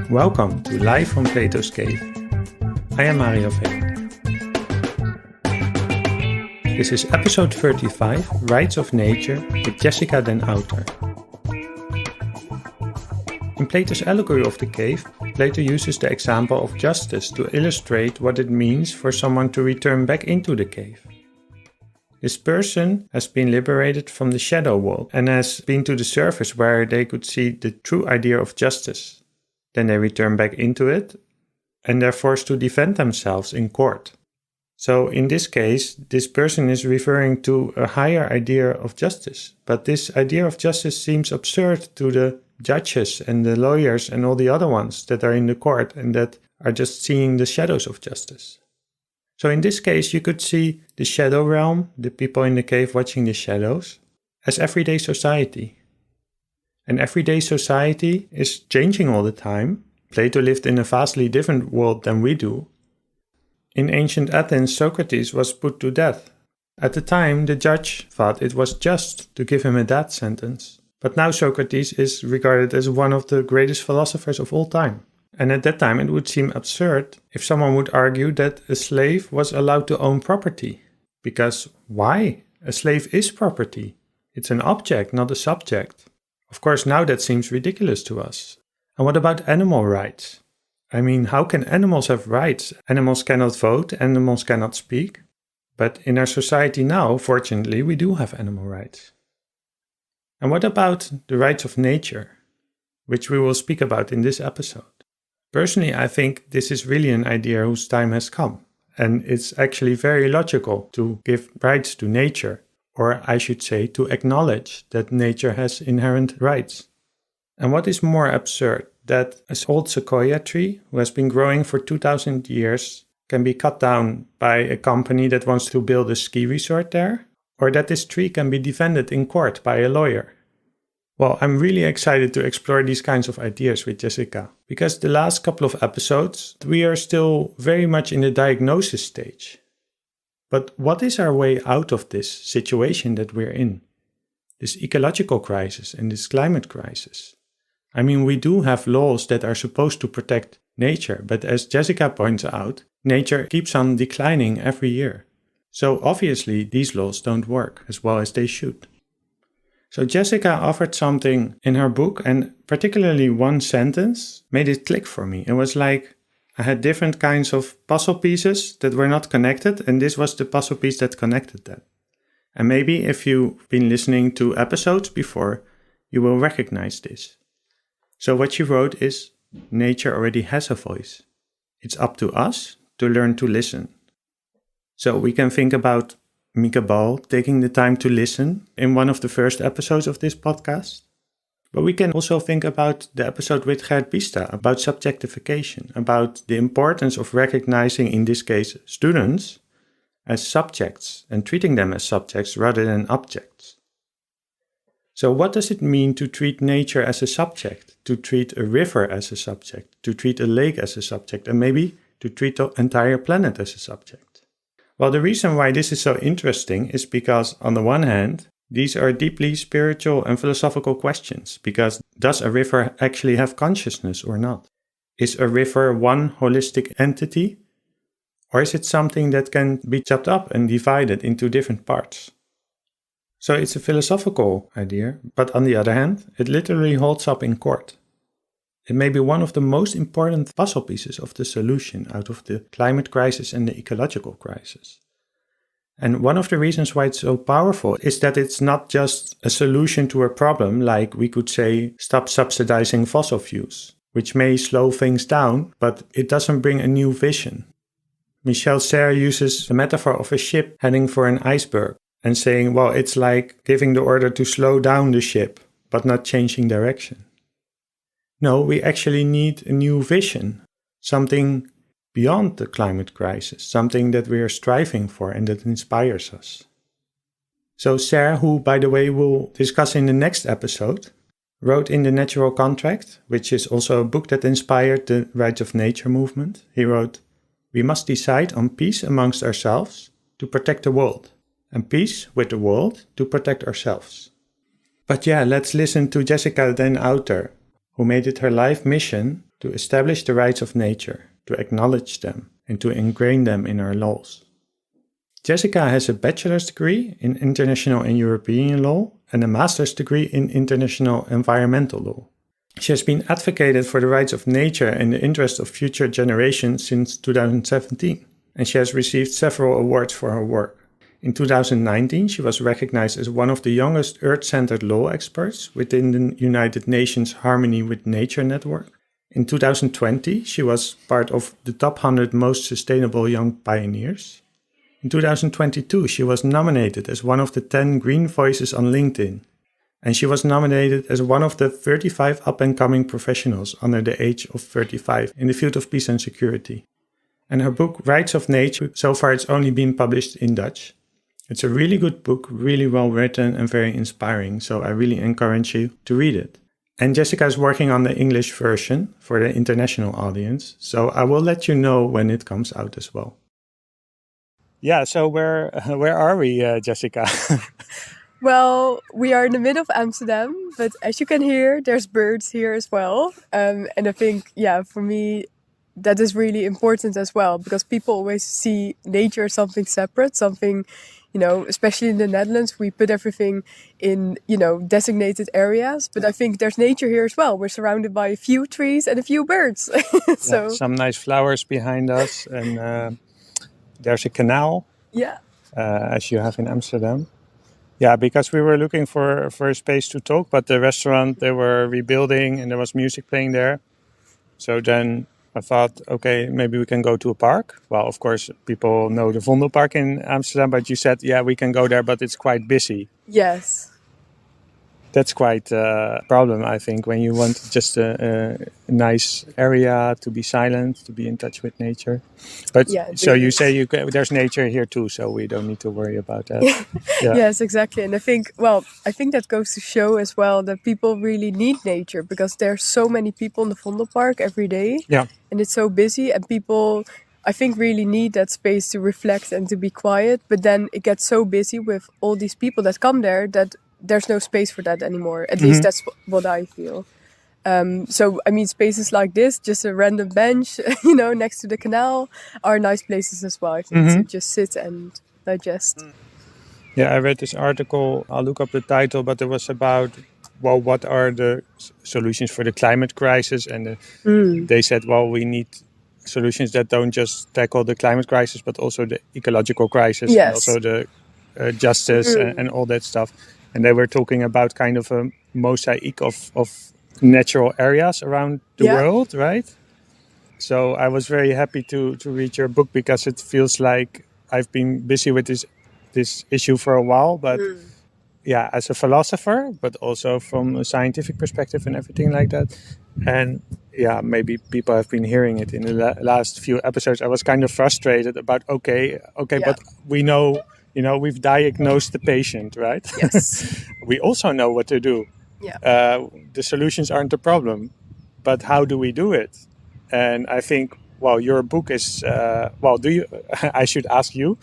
Welcome to Live from Plato's Cave. I am Mario Veen. This is episode 35, Rights of Nature, with Jessica den Outer. In Plato's allegory of the cave, Plato uses the example of justice to illustrate what it means for someone to return back into the cave. This person has been liberated from the shadow world and has been to the surface where they could see the true idea of justice. Then they return back into it and they're forced to defend themselves in court. So in this case, this person is referring to a higher idea of justice. But this idea of justice seems absurd to the judges and the lawyers and all the other ones that are in the court and that are just seeing the shadows of justice. So in this case, you could see the shadow realm, the people in the cave watching the shadows, as everyday society. And everyday society is changing all the time. Plato lived in a vastly different world than we do. In ancient Athens, Socrates was put to death. At the time, the judge thought it was just to give him a death sentence. But now Socrates is regarded as one of the greatest philosophers of all time. And at that time, it would seem absurd if someone would argue that a slave was allowed to own property. Because why? A slave is property. It's an object, not a subject. Of course, now that seems ridiculous to us. And what about animal rights? I mean, how can animals have rights? Animals cannot vote, animals cannot speak. But in our society now, fortunately, we do have animal rights. And what about the rights of nature, which we will speak about in this episode? Personally, I think this is really an idea whose time has come. And it's actually very logical to give rights to nature. Or I should say, to acknowledge that nature has inherent rights. And what is more absurd, that an old sequoia tree, who has been growing for 2000 years, can be cut down by a company that wants to build a ski resort there? Or that this tree can be defended in court by a lawyer? Well, I'm really excited to explore these kinds of ideas with Jessica, because the last couple of episodes, we are still very much in the diagnosis stage. But what is our way out of this situation that we're in? This ecological crisis and this climate crisis. I mean, we do have laws that are supposed to protect nature, but as Jessica points out, nature keeps on declining every year. So obviously these laws don't work as well as they should. So Jessica offered something in her book, and particularly one sentence made it click for me. It was like, I had different kinds of puzzle pieces that were not connected, and this was the puzzle piece that connected them. And maybe if you've been listening to episodes before, you will recognize this. So what she wrote is, nature already has a voice. It's up to us to learn to listen. So we can think about Mika Ball taking the time to listen in one of the first episodes of this podcast. But we can also think about the episode with Gert Pista about subjectification, about the importance of recognizing, in this case, students as subjects and treating them as subjects rather than objects. So what does it mean to treat nature as a subject, to treat a river as a subject, to treat a lake as a subject, and maybe to treat the entire planet as a subject? Well, the reason why this is so interesting is because, on the one hand, these are deeply spiritual and philosophical questions, because does a river actually have consciousness or not? Is a river one holistic entity? Or is it something that can be chopped up and divided into different parts? So it's a philosophical idea, but on the other hand, it literally holds up in court. It may be one of the most important puzzle pieces of the solution out of the climate crisis and the ecological crisis. And one of the reasons why it's so powerful is that it's not just a solution to a problem, like we could say, stop subsidizing fossil fuels, which may slow things down, but it doesn't bring a new vision. Michel Serres uses the metaphor of a ship heading for an iceberg and saying, well, it's like giving the order to slow down the ship, but not changing direction. No, we actually need a new vision, something beyond the climate crisis, something that we are striving for and that inspires us. So Serres, who by the way we'll discuss in the next episode, wrote in The Natural Contract, which is also a book that inspired the Rights of Nature movement. He wrote, "We must decide on peace amongst ourselves to protect the world, and peace with the world to protect ourselves." But yeah, let's listen to Jessica Den Outer, who made it her life mission to establish the rights of nature, to acknowledge them, and to ingrain them in our laws. Jessica has a bachelor's degree in international and European law and a master's degree in international environmental law. She has been advocated for the rights of nature and the interests of future generations since 2017, and she has received several awards for her work. In 2019, she was recognized as one of the youngest Earth-centered law experts within the United Nations Harmony with Nature network. In 2020, she was part of the top 100 most sustainable young pioneers. In 2022, she was nominated as one of the 10 Green Voices on LinkedIn. And she was nominated as one of the 35 up-and-coming professionals under the age of 35 in the field of peace and security. And her book, Rights of Nature, so far it's only been published in Dutch. It's a really good book, really well written and very inspiring, so I really encourage you to read it. And Jessica is working on the English version for the international audience, so I will let you know when it comes out as well. Yeah, so where are we, Jessica? Well, we are in the middle of Amsterdam, but as you can hear, there's birds here as well. And I think, for me, that is really important as well, because people always see nature as something separate, something, especially in the Netherlands, we put everything in, designated areas. But I think there's nature here as well. We're surrounded by a few trees and a few birds. So some nice flowers behind us, and there's a canal. Yeah. As you have in Amsterdam. Yeah, because we were looking for a space to talk, but the restaurant, they were rebuilding and there was music playing there. So then I thought, okay, maybe we can go to a park. Well, of course, people know the Vondelpark in Amsterdam, but you said, we can go there, but it's quite busy. Yes. That's quite a problem, I think, when you want just a nice area to be silent, to be in touch with nature. But so you say there's nature here too, so we don't need to worry about that. Yeah. Yes, exactly. And I think that goes to show as well that people really need nature, because there's so many people in the Vondelpark every day. Yeah. And it's so busy, and people, I think, really need that space to reflect and to be quiet. But then it gets so busy with all these people that come there that there's no space for that anymore. At least that's what I feel. So, I mean, spaces like this, just a random bench, next to the canal, are nice places as well, I think, to just sit and digest. Yeah, I read this article. I'll look up the title, but it was about, what are the solutions for the climate crisis? And they said, we need solutions that don't just tackle the climate crisis, but also the ecological crisis, and also the justice and all that stuff. And they were talking about kind of a mosaic of natural areas around the world, right? So I was very happy to read your book, because it feels like I've been busy with this issue for a while. But as a philosopher, but also from a scientific perspective and everything like that. And maybe people have been hearing it in the last few episodes. I was kind of frustrated about, but we know... we've diagnosed the patient, right? Yes. We also know what to do. Yeah. The solutions aren't the problem, but how do we do it? And I think, your book is, do you, I should ask you,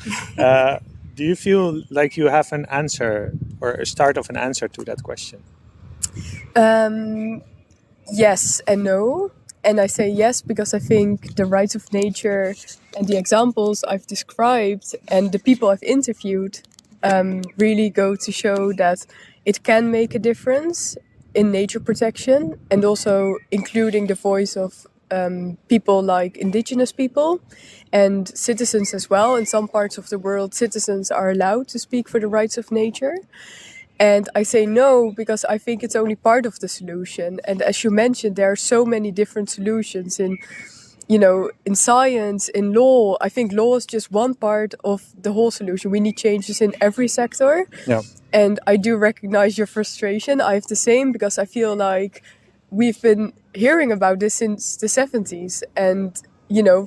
do you feel like you have an answer or a start of an answer to that question? Yes and no. And I say yes because I think the rights of nature and the examples I've described and the people I've interviewed really go to show that it can make a difference in nature protection, and also including the voice of people like indigenous people and citizens as well. In some parts of the world, citizens are allowed to speak for the rights of nature. And I say no because I think it's only part of the solution. And as you mentioned, there are so many different solutions in science, in law. I think law is just one part of the whole solution. We need changes in every sector. Yeah. And I do recognize your frustration. I have the same, because I feel like we've been hearing about this since the 70s. And,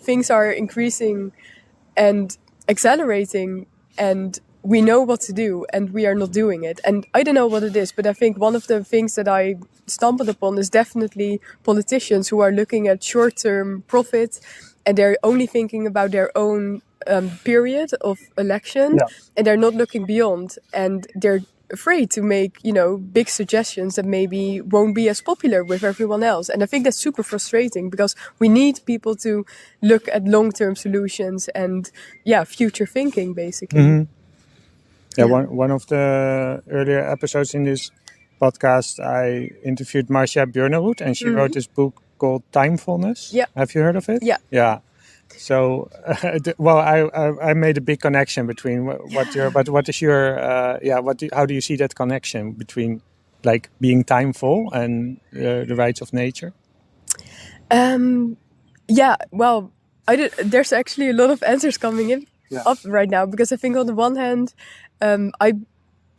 things are increasing and accelerating, and we know what to do and we are not doing it. And I don't know what it is, but I think one of the things that I stumbled upon is definitely politicians who are looking at short-term profit, and they're only thinking about their own period of election, and they're not looking beyond. And they're afraid to make, big suggestions that maybe won't be as popular with everyone else. And I think that's super frustrating because we need people to look at long-term solutions and, future thinking, basically. Mm-hmm. Yeah, one of the earlier episodes in this podcast, I interviewed Marcia Björnerud, and she wrote this book called Timefulness. Yeah. Have you heard of it? Yeah. Yeah. So, I made a big connection between how do you see that connection between like being timeful and the rights of nature? There's actually a lot of answers coming in up right now, because I think on the one hand, I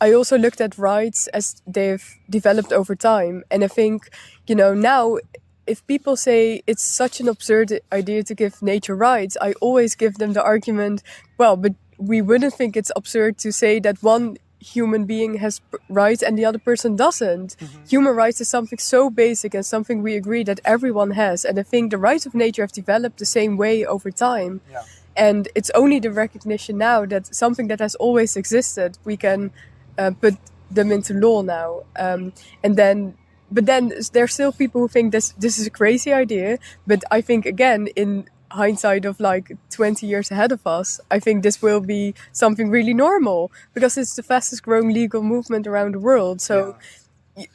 also looked at rights as they've developed over time, and I think now, if people say it's such an absurd idea to give nature rights, I always give them the argument, well, but we wouldn't think it's absurd to say that one human being has rights and the other person doesn't. Mm-hmm. Human rights is something so basic and something we agree that everyone has. And I think the rights of nature have developed the same way over time. Yeah. And it's only the recognition now that something that has always existed, we can put them into law now. But then there's still people who think this is a crazy idea. But I think, again, in hindsight of like 20 years ahead of us, I think this will be something really normal because it's the fastest growing legal movement around the world. So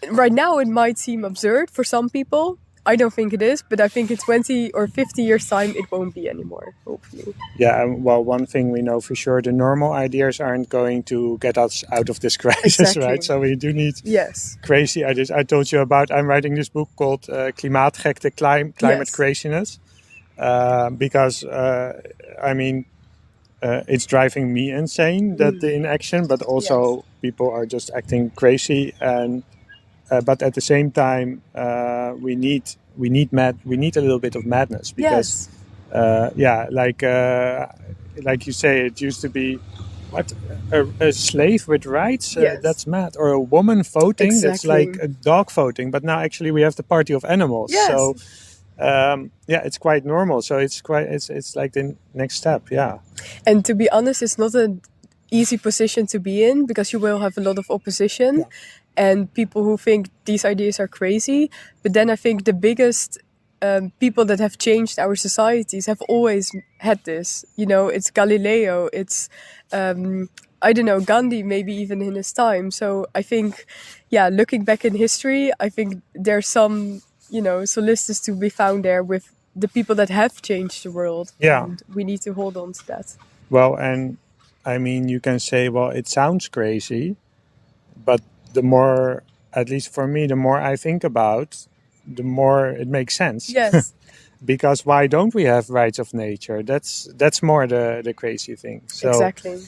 right now it might seem absurd for some people. I don't think it is, but I think in 20 or 50 years time it won't be anymore, hopefully. Yeah, well, one thing we know for sure, the normal ideas aren't going to get us out of this crisis, right? So we do need crazy ideas. I told you about, I'm writing this book called Klimaatgekte, Climate Craziness. Because it's driving me insane that the inaction, but also people are just acting crazy, and but at the same time we need a little bit of madness, because like you say, it used to be a slave with rights, that's mad, or a woman voting, that's like a dog voting, but now actually we have the party of animals. So it's quite normal. So it's like the next step. Yeah. And to be honest, it's not an easy position to be in, because you will have a lot of opposition and people who think these ideas are crazy. But then I think the biggest people that have changed our societies have always had this. It's Galileo, it's Gandhi, maybe even in his time. So I think, looking back in history, I think there's some solace to be found there with the people that have changed the world. Yeah. And we need to hold on to that. Well, and I mean, you can say, well, it sounds crazy, but the more, at least for me, the more I think about, the more it makes sense. Yes. Because why don't we have rights of nature? That's more the crazy thing. So, exactly.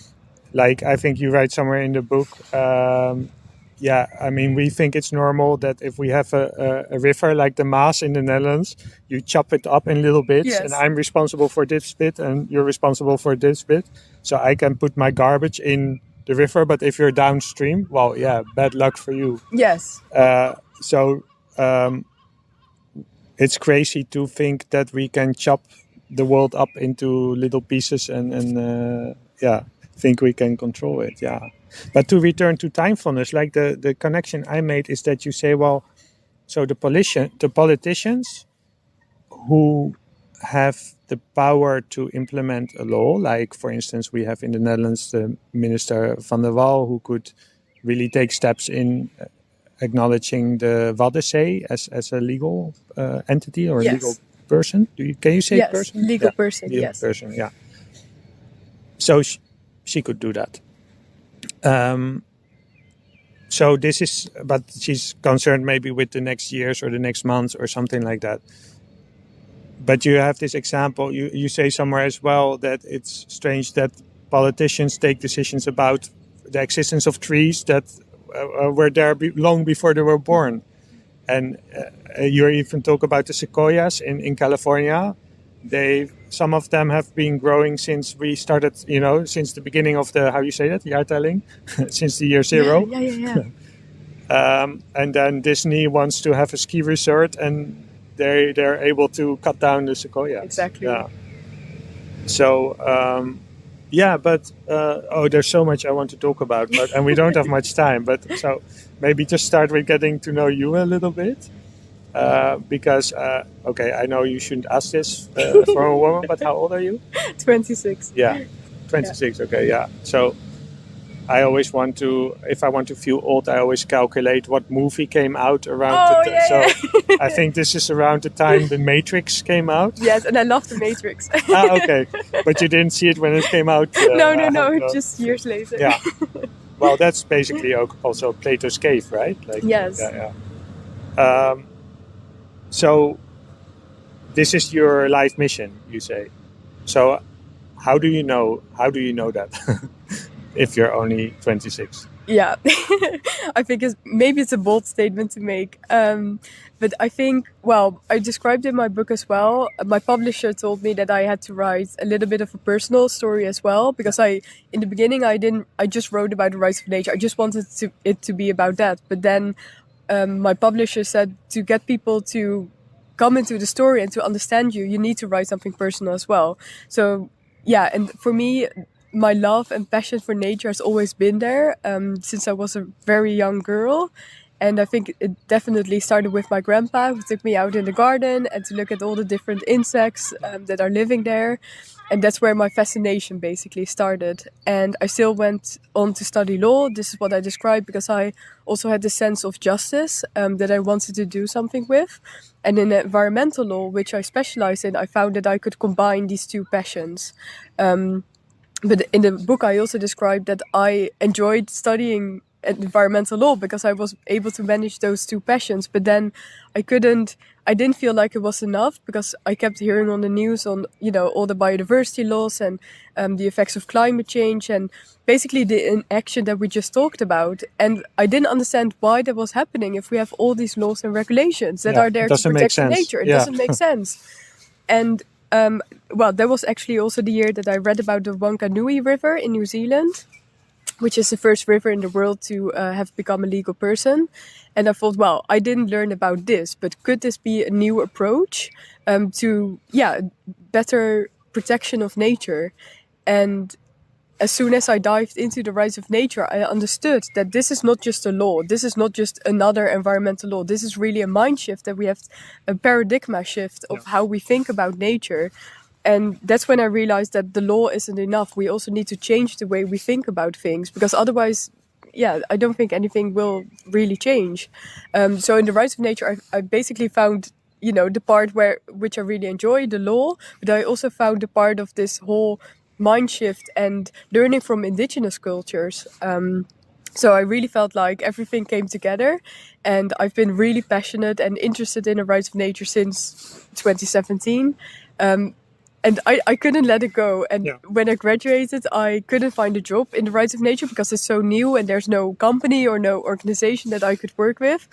Like, I think you write somewhere in the book, we think it's normal that if we have a river like the Maas in the Netherlands, you chop it up in little bits, and I'm responsible for this bit and you're responsible for this bit. So I can put my garbage in the river, but if you're downstream, well, bad luck for you. Yes. It's crazy to think that we can chop the world up into little pieces and think we can control it. Yeah. But to return to timefulness, like the connection I made is that you say, well, so the politicians who have the power to implement a law, like, for instance, we have in the Netherlands the Minister Van der Waal, who could really take steps in acknowledging the Waddenzee as a legal entity or a legal person. Can you say person? Legal person, legal person, yeah. So she could do that. So this is, but she's concerned maybe with the next years or the next months or something like that. But you have this example, you say somewhere as well that it's strange that politicians take decisions about the existence of trees that were there long before they were born. And you even talk about the sequoias in California. Some of them have been growing since we started, since the beginning of the, how you say that, jaartelling, since the year zero. Yeah. And then Disney wants to have a ski resort, and they're able to cut down the sequoias. Exactly. Yeah. So, Yeah, but there's so much I want to talk about, and we don't have much time. But so maybe just start with getting to know you a little bit, because okay, I know you shouldn't ask this for a woman, but how old are you? 26. Yeah, 26. Okay, yeah. So I always want to, if I want to feel old, I always calculate what movie came out around Oh, the yeah, so yeah. I think this is around the time The Matrix came out. Yes, and I love The Matrix. Okay, but you didn't see it when it came out. No, just years later. Yeah. Well, that's basically also Plato's cave, right? Like, Yes. Yeah. So this is your life mission, you say. So how do you know that if you're only 26? Yeah, I think maybe it's a bold statement to make. But I think, well, I described in my book as well. My publisher told me that I had to write a little bit of a personal story as well, because in the beginning, I just wrote about the rights of nature. I just wanted it to be about that. But then my publisher said to get people to come into the story and to understand you, you need to write something personal as well. So yeah, and for me, my love and passion for nature has always been there since I was a very young girl. And I think it definitely started with my grandpa, who took me out in the garden and to look at all the different insects that are living there. And that's where my fascination basically started. And I still went on to study law. This is what I described because I also had the sense of justice that I wanted to do something with. And in environmental law, which I specialized in, I found that I could combine these two passions. But in the book, I also described that I enjoyed studying environmental law because I was able to manage those two passions. But then I didn't feel like it was enough because I kept hearing on the news on, all the biodiversity loss and the effects of climate change and basically the inaction that we just talked about. And I didn't understand why that was happening if we have all these laws and regulations that are there to protect nature. It doesn't make sense. And well, that was actually also the year that I read about the Wanganui River in New Zealand, which is the first river in the world to have become a legal person. And I thought, well, I didn't learn about this, but could this be a new approach to, better protection of nature? And as soon as I dived into the rights of nature, I understood that this is not just a law. This is not just another environmental law. This is really a mind shift, that we have a paradigm shift of how we think about nature. And that's when I realized that the law isn't enough. We also need to change the way we think about things, because otherwise, I don't think anything will really change. So in the rights of nature, I basically found, the part which I really enjoy, the law, but I also found the part of this whole mind shift and learning from indigenous cultures. So I really felt like everything came together, and I've been really passionate and interested in the rights of nature since 2017. And I couldn't let it go. And when I graduated, I couldn't find a job in the rights of nature because it's so new and there's no company or no organization that I could work with.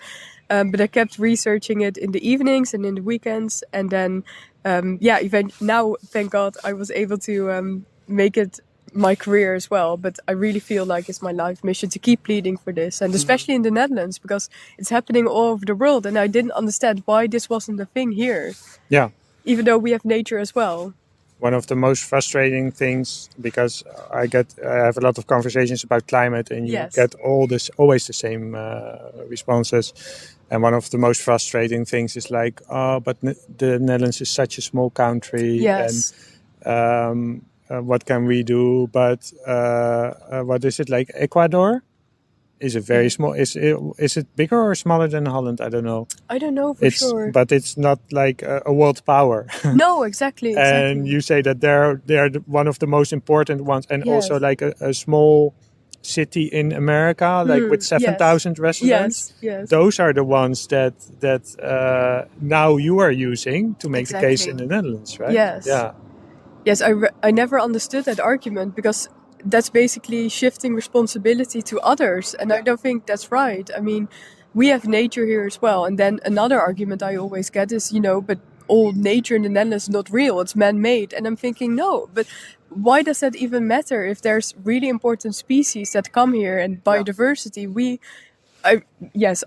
But I kept researching it in the evenings and in the weekends. And then, now, thank God, I was able to make it my career as well. But I really feel like it's my life mission to keep pleading for this. And especially in the Netherlands, because it's happening all over the world. And I didn't understand why this wasn't a thing here. Yeah. Even though we have nature as well. One of the most frustrating things, because I have a lot of conversations about climate, and you get always the same responses. And one of the most frustrating things is like, but the Netherlands is such a small country, and what can we do? But what is it, like Ecuador? Is it very small? Is it bigger or smaller than Holland? I don't know. I don't know for sure. But it's not like a world power. No, exactly. And you say that they're one of the most important ones, and also like a small city in America, like with 7,000 residents. Yes. Those are the ones that now you are using to make the case in the Netherlands, right? Yes. Yeah. Yes, I never understood that argument because that's basically shifting responsibility to others. And I don't think that's right. I mean, we have nature here as well. And then another argument I always get is, but all nature in the Netherlands is not real. It's man-made. And I'm thinking, no, but why does that even matter if there's really important species that come here and biodiversity?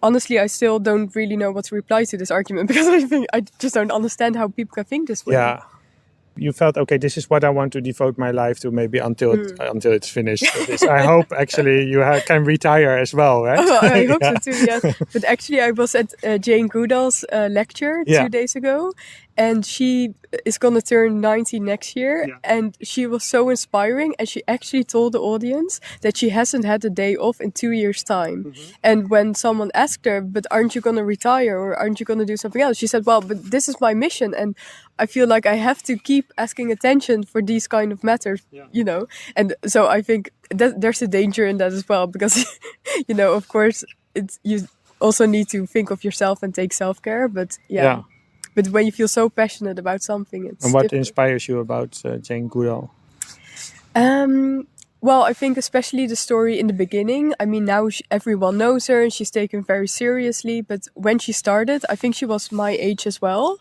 Honestly, I still don't really know what to reply to this argument because I just don't understand how people can think this way. Yeah. you felt, okay, this is what I want to devote my life to, maybe until it's finished. I hope actually you can retire as well, right? I hope so too, yes. But actually I was at Jane Goodall's lecture 2 days ago, and she is going to turn 90 next year. And she was so inspiring, and she actually told the audience that she hasn't had a day off in 2 years' time. And when someone asked her, but aren't you going to retire, or aren't you going to do something else? She said, well, but this is my mission, and I feel like I have to keep asking attention for these kind of matters, And so I think that there's a danger in that as well, because, of course, you also need to think of yourself and take self-care. But But when you feel so passionate about something, it's And what different. inspires you about Jane Goodall? Well, I think especially the story in the beginning. I mean, now everyone knows her and she's taken very seriously. But when she started, I think she was my age as well,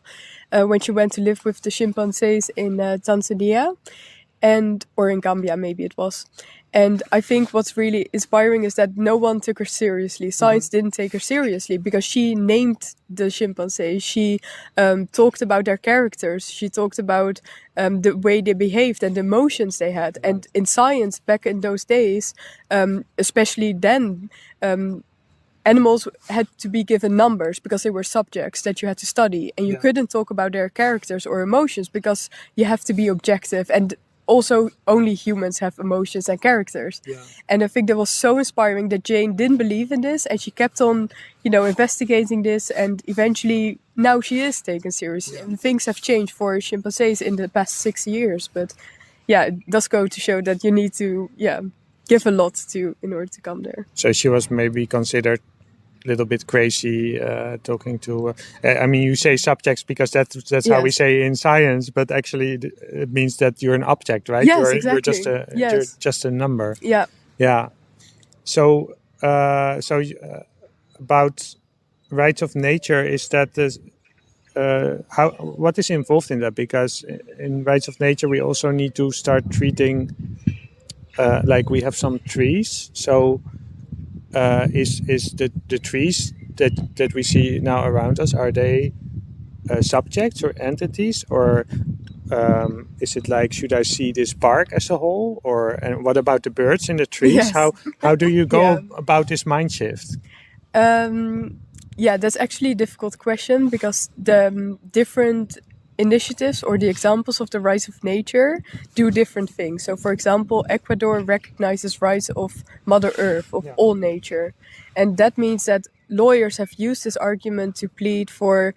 when she went to live with the chimpanzees in Tanzania, or in Gambia, maybe it was. And I think what's really inspiring is that no one took her seriously. Science didn't take her seriously because she named the chimpanzees. She talked about their characters. She talked about the way they behaved and the emotions they had. And in science, back in those days, especially then, animals had to be given numbers because they were subjects that you had to study. And you couldn't talk about their characters or emotions because you have to be objective. And also only humans have emotions and characters. And I think that was so inspiring that Jane didn't believe in this, and she kept on, investigating this, and eventually now she is taken seriously. And things have changed for chimpanzees in the past 6 years, but it does go to show that you need to give a lot in order to come there. So she was maybe considered a little bit crazy talking to you say subjects because that's how we say in science, but actually it means that you're an object, right? Yes, exactly. You're just a number. So about rights of nature, is that what is involved in that? Because in rights of nature we also need to start treating like we have some trees, so is the trees that we see now around us, are they subjects or entities, or is it like, should I see this park as a whole, and what about the birds in the trees? Yes. How do you go about this mind shift? That's actually a difficult question, because the different initiatives or the examples of the rights of nature do different things. So, for example, Ecuador recognizes rights of Mother Earth, of all nature. And that means that lawyers have used this argument to plead for,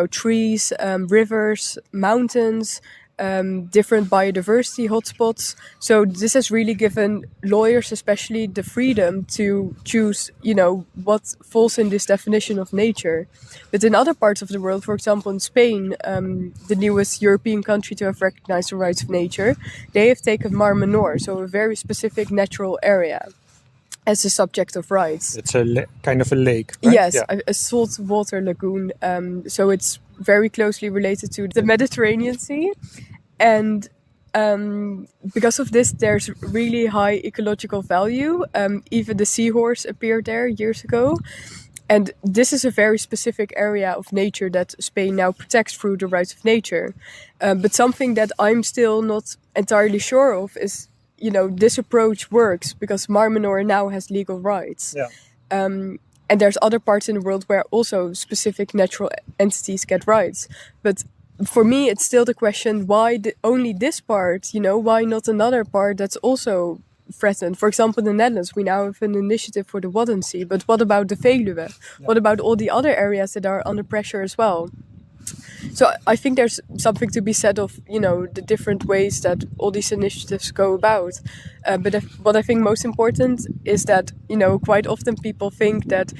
trees, rivers, mountains, different biodiversity hotspots. So this has really given lawyers especially the freedom to choose, what falls in this definition of nature. But in other parts of the world, for example in Spain, the newest European country to have recognized the rights of nature, they have taken Mar Menor, so a very specific natural area, as a subject of rights. It's kind of a lake, right? Yes, a saltwater lagoon. So it's very closely related to the Mediterranean Sea. And because of this, there's really high ecological value. Even the seahorse appeared there years ago. And this is a very specific area of nature that Spain now protects through the rights of nature. But something that I'm still not entirely sure of is, this approach works because Mar Menor now has legal rights. And there's other parts in the world where also specific natural entities get rights. But for me, it's still the question, why only this part? Why not another part that's also threatened? For example, in the Netherlands, we now have an initiative for the Wadden Sea. But what about the Veluwe? What about all the other areas that are under pressure as well? So I think there's something to be said of, the different ways that all these initiatives go about. But what I think most important is that, quite often people think that,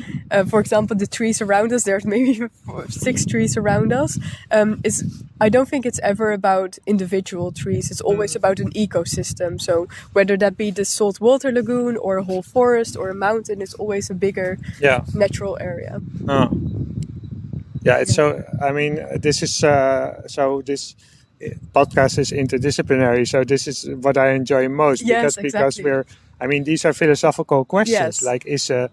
for example, the trees around us, there's maybe 6 trees around us. I don't think it's ever about individual trees. It's always about an ecosystem. So whether that be the saltwater lagoon or a whole forest or a mountain, it's always a bigger natural area. Oh. Yeah, it's so. This is this podcast is interdisciplinary. So this is what I enjoy most, because these are philosophical questions. Like, is a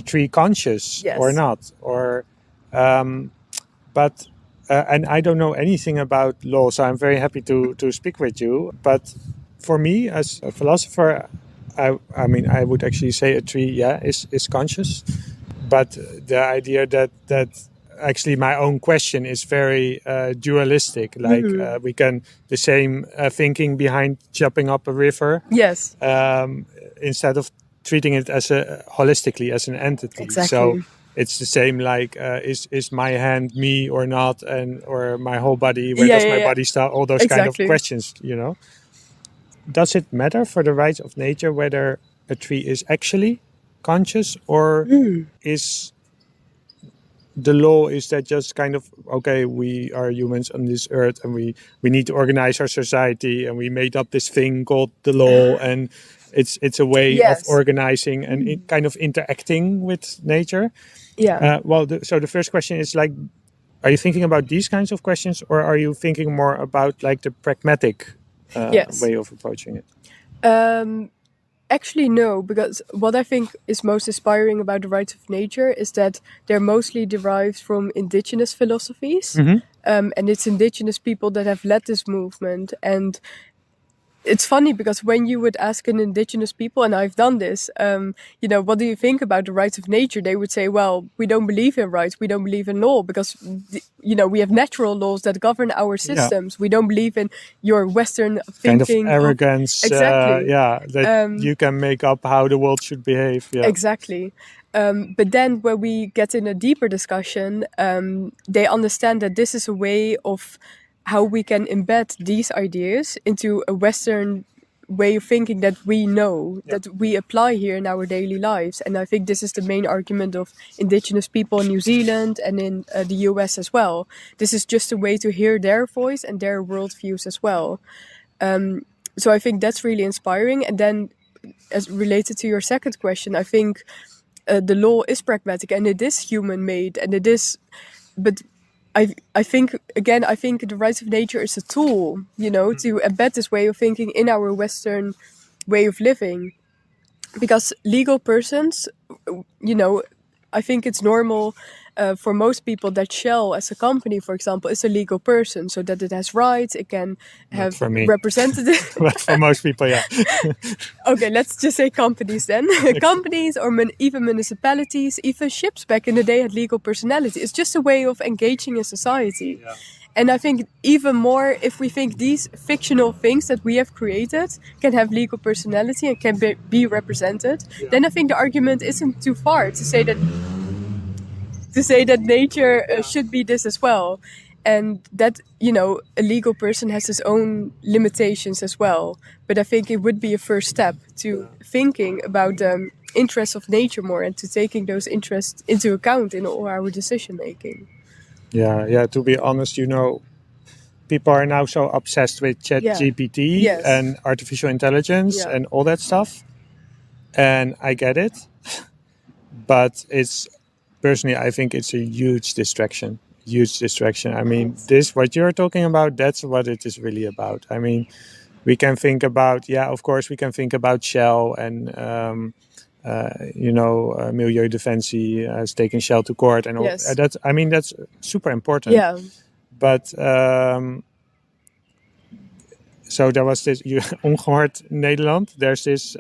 tree conscious or not? Or, but and I don't know anything about law, so I'm very happy to speak with you. But for me, as a philosopher, I mean, I would actually say a tree, is conscious. But the idea that actually my own question is very dualistic. Like we can the same thinking behind chopping up a river. Yes. Instead of treating it as holistically as an entity. Exactly. So it's the same. Like is my hand me or not, and or my whole body? Where does my body start? All those kind of questions. Does it matter for the rights of nature whether a tree is actually conscious, or is the law, is that just kind of, okay, we are humans on this earth and we need to organize our society and we made up this thing called the law, and it's a way of organizing and kind of interacting with nature. So the first question is like, are you thinking about these kinds of questions, or are you thinking more about like the pragmatic way of approaching it? Actually, no, because what I think is most inspiring about the rights of nature is that they're mostly derived from indigenous philosophies. And it's indigenous people that have led this movement. And it's funny because when you would ask an indigenous people, and I've done this, what do you think about the rights of nature? They would say, well, we don't believe in rights, we don't believe in law, because, we have natural laws that govern our systems. We don't believe in your Western thinking. Kind of arrogance. Exactly. That you can make up how the world should behave. Yeah. Exactly. But then when we get in a deeper discussion, they understand that this is a way of how we can embed these ideas into a Western way of thinking that we know, that we apply here in our daily lives. And I think this is the main argument of indigenous people in New Zealand and in the US as well. This is just a way to hear their voice and their worldviews as well. So I think that's really inspiring. And then, as related to your second question, I think the law is pragmatic and it is human-made, and it is, but I think the rights of nature is a tool, to embed this way of thinking in our Western way of living. Because legal persons, I think it's normal for most people that Shell as a company, for example, is a legal person, so that it has rights, it can have representatives. But for most people, yeah. Okay, let's just say companies then. Companies or even municipalities, even ships back in the day had legal personality. It's just a way of engaging in society. Yeah. And I think even more, if we think these fictional things that we have created can have legal personality and can be represented, then I think the argument isn't too far to say that nature should be this as well. And that, a legal person has his own limitations as well. But I think it would be a first step to thinking about the interests of nature more and to taking those interests into account in all our decision making. Yeah. To be honest, people are now so obsessed with ChatGPT and artificial intelligence and all that stuff. And I get it. But personally, I think it's a huge distraction. I mean, what you're talking about, that's what it is really about. I mean, we can think about, of course, we can think about Shell and, Milieudefensie has taken Shell to court and all. That's super important. Yeah. But so there was this Ongehoord Nederland. There's this,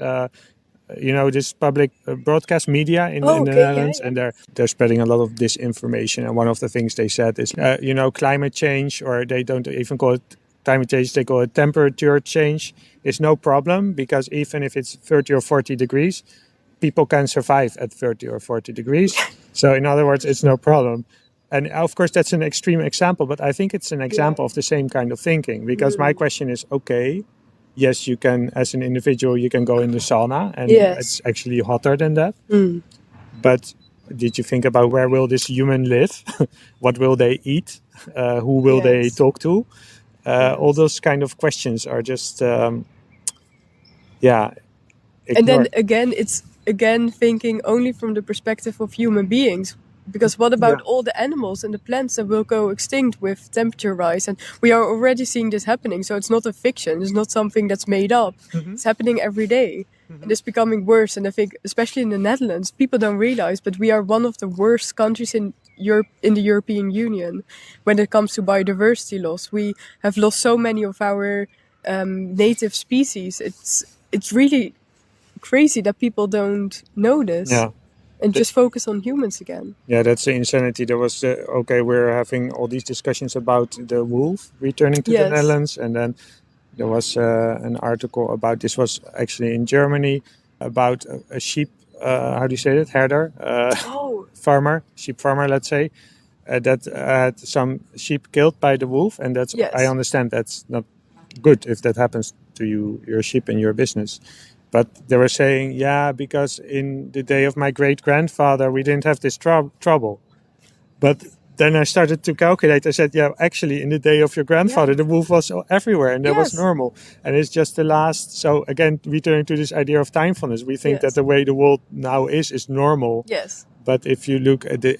this public broadcast media in the Netherlands, and they're spreading a lot of disinformation. And one of the things they said is, climate change, or they don't even call it climate change, they call it temperature change, is no problem, because even if it's 30 or 40 degrees, people can survive at 30 or 40 degrees. So in other words, it's no problem. And of course, that's an extreme example, but I think it's an example of the same kind of thinking. Because my question is, okay, yes, you can, as an individual, you can go in the sauna, and it's actually hotter than that. But did you think about where will this human live? What will they eat? Who will they talk to? All those kind of questions are just, ignored. And then again, it's thinking only from the perspective of human beings. Because what about all the animals and the plants that will go extinct with temperature rise? And we are already seeing this happening. So it's not a fiction. It's not something that's made up. It's happening every day. And it's becoming worse. And I think, especially in the Netherlands, people don't realize, but we are one of the worst countries in in the European Union. When it comes to biodiversity loss, we have lost so many of our native species. It's really crazy that people don't notice Yeah. and just focus on humans again. Yeah, that's the insanity. There was we're having all these discussions about the wolf returning to the Yes. Netherlands, and then there was an article about this was actually in Germany about a sheep. How do you say that? Herder, Oh, sheep farmer, let's say, that had some sheep killed by the wolf, and that's Yes. I understand that's not good if that happens to you, your sheep and your business. But they were saying, yeah, because in the day of my great grandfather, we didn't have this trouble. But then I started to calculate. I said, yeah, actually, in the day of your grandfather, the wolf was everywhere and that was Yes. normal. And it's just the last. So again, returning to this idea of timefulness, we think Yes. that the way the world now is normal. Yes. But if you look at the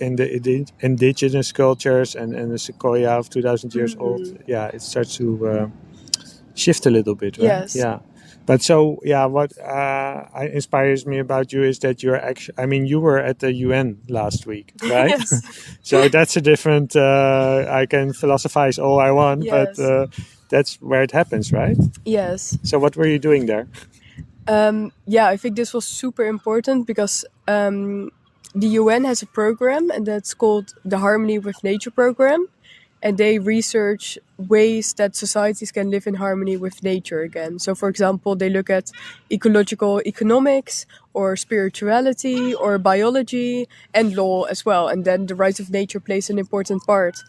indigenous cultures and the sequoia of 2,000 years old, yeah, it starts to shift a little bit, right? Yes. Yeah. But so, yeah, what inspires me about you is that you're actually, I mean, you were at the UN last week, right? Yes. So that's a different, I can philosophize all I want, Yes. but that's where it happens, right? Yes. So what were you doing there? Yeah, I think this was super important because the UN has a program, and that's called the Harmony with Nature program. And they research ways that societies can live in harmony with nature again. So, for example, they look at ecological economics or spirituality or biology and law as well. And then the rights of nature plays an important part.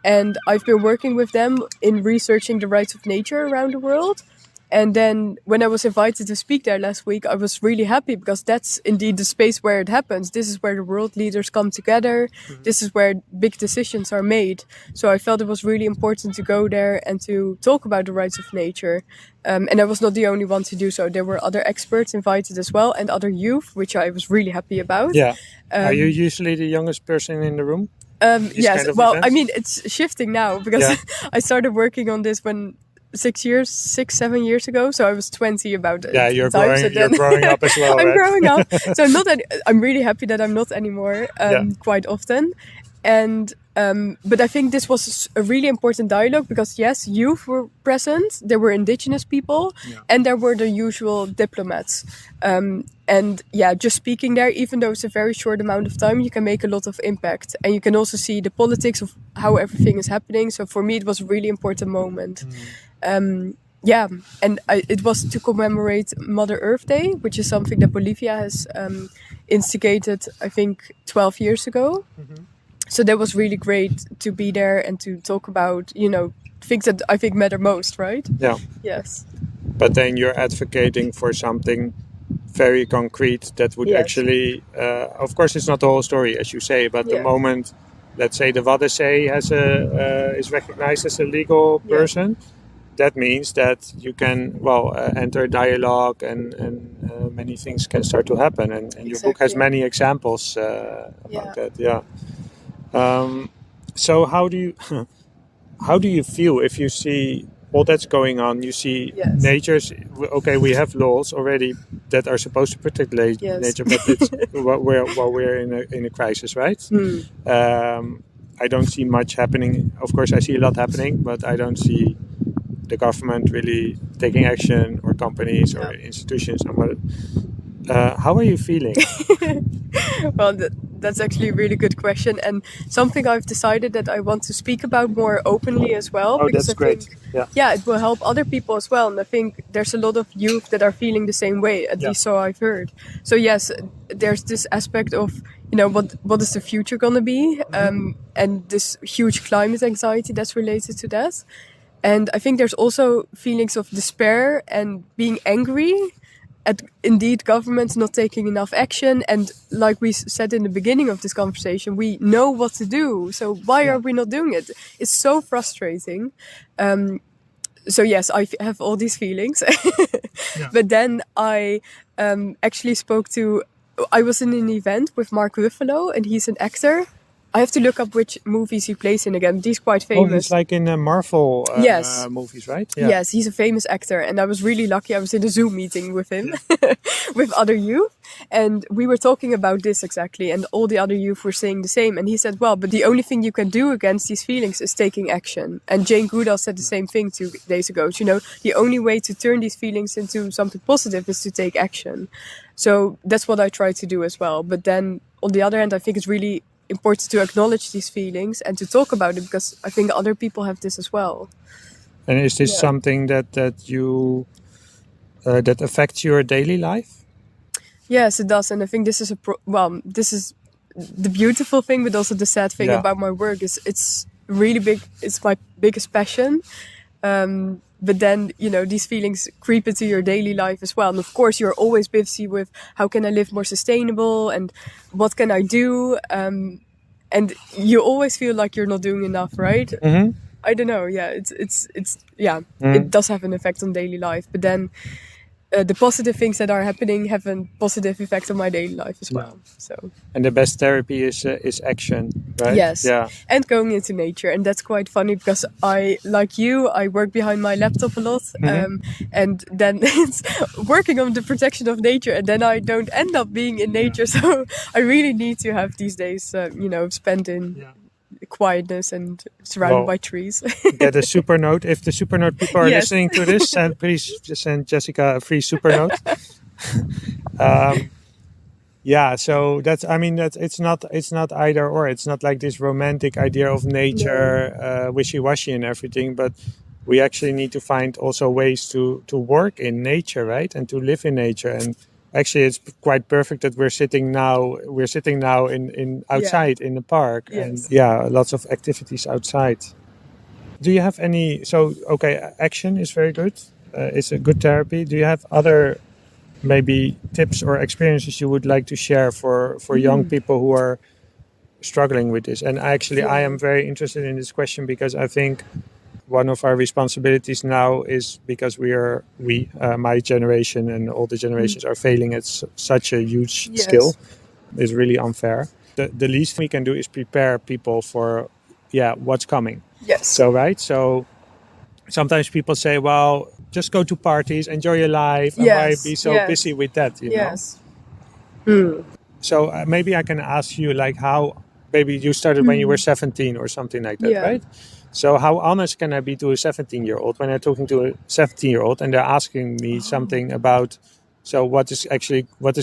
And I've been working with them in researching the rights of nature around the world. And then when I was invited to speak there last week, I was really happy because that's indeed the space where it happens. This is where the world leaders come together. This is where big decisions are made. So I felt it was really important to go there and to talk about the rights of nature. And I was not the only one to do so. There were other experts invited as well and other youth, which I was really happy about. Yeah. Are you usually the youngest person in the room? Yes. kind of Well, events? I mean, it's shifting now because Yeah. I started working on this when 7 years ago. So I was 20 about it. Yeah, you're growing up as well, I'm right? growing up. So I'm really happy that I'm not anymore quite often. And but I think this was a really important dialogue because yes, youth were present, there were indigenous people, and there were the usual diplomats. And yeah, just speaking there, even though it's a very short amount of time, you can make a lot of impact. And you can also see the politics of how everything is happening. So for me, it was a really important moment. Yeah, and it was to commemorate Mother Earth Day, which is something that Bolivia has instigated, I think, 12 years ago. So that was really great to be there and to talk about, things that I think matter most, right? Yeah. Yes. But then you're advocating for something very concrete that would Yes. actually, of course, it's not the whole story, as you say, but the Yeah. moment, let's say, the Waddenzee is recognized as a legal Yeah. person, that means that you can, enter dialogue and many things can start to happen. And your book has Exactly. many examples about that. Yeah. So how do you how do you feel if you see all that's going on? You see Yes. nature's okay. We have laws already that are supposed to protect Yes. nature, but it's while we're in a crisis, right? I don't see much happening. Of course, I see a lot happening, but I don't see the government really taking action or companies or institutions. How are you feeling? Well, that's actually a really good question, and something I've decided that I want to speak about more openly as well. Oh, because that's I great. think, it will help other people as well. And I think there's a lot of youth that are feeling the same way, at least so I've heard. So yes, there's this aspect of, what is the future gonna be? And this huge climate anxiety that's related to that. And I think there's also feelings of despair and being angry at indeed governments not taking enough action. And like we said in the beginning of this conversation, we know what to do. So why are we not doing it? It's so frustrating. So yes, I have all these feelings. But then I actually I was in an event with Mark Ruffalo, and he's an actor. I have to look up which movies he plays in again. He's quite Oh, famous. he's like in Marvel Yes. movies, right? Yeah. Yes, he's a famous actor, and I was really lucky. I was in a Zoom meeting with him, with other youth, and we were talking about this exactly. And all the other youth were saying the same. And he said, "Well, but the only thing you can do against these feelings is taking action." And Jane Goodall said the same thing 2 days ago. You know, the only way to turn these feelings into something positive is to take action. So that's what I try to do as well. But then, on the other hand, I think it's really important to acknowledge these feelings and to talk about it, because I think other people have this as well. And is this Yeah. something that you that affects your daily life? Yes, it does, and I think this is this is the beautiful thing, but also the sad thing Yeah. about my work is it's really big. It's my biggest passion, but then these feelings creep into your daily life as well. And of course, you're always busy with how can I live more sustainable and what can I do, and you always feel like you're not doing enough, right? Mm-hmm. I don't know. Yeah, it's yeah. Mm. It does have an effect on daily life, but then the positive things that are happening have a positive effect on my daily life as well. So And the best therapy is action, right? yes, Yeah. and going into nature, and that's quite funny because I, like you, I work behind my laptop a lot, and then it's working on the protection of nature, and then I don't end up being in nature. So I really need to have these days, spent in quietness and surrounded Well, by trees. Get a super note. If the super note people are Yes. listening to this, please just send Jessica a free super note. So that's it's not either or. It's not like this romantic idea of nature, wishy-washy and everything, but we actually need to find also ways to work in nature, right? And to live in nature. And actually it's quite perfect that we're sitting now in outside in the park. Yes. And lots of activities outside. Do you have any, action is very good. It's a good therapy. Do you have other maybe tips or experiences you would like to share for young people who are struggling with this? And actually, I am very interested in this question because I think one of our responsibilities now is because my generation and all the generations are failing at such a huge Yes. skill. It's really unfair. The least we can do is prepare people for what's coming. Yes. So sometimes people say, well, just go to parties, enjoy your life, and why Yes, be so yes. busy with that, you know? Yes. Hmm. So maybe I can ask you, like, how maybe you started when you were 17 or something like that, Yeah. right? So how honest can I be to a 17-year-old when I'm talking to a 17-year-old and they're asking me something about, so what is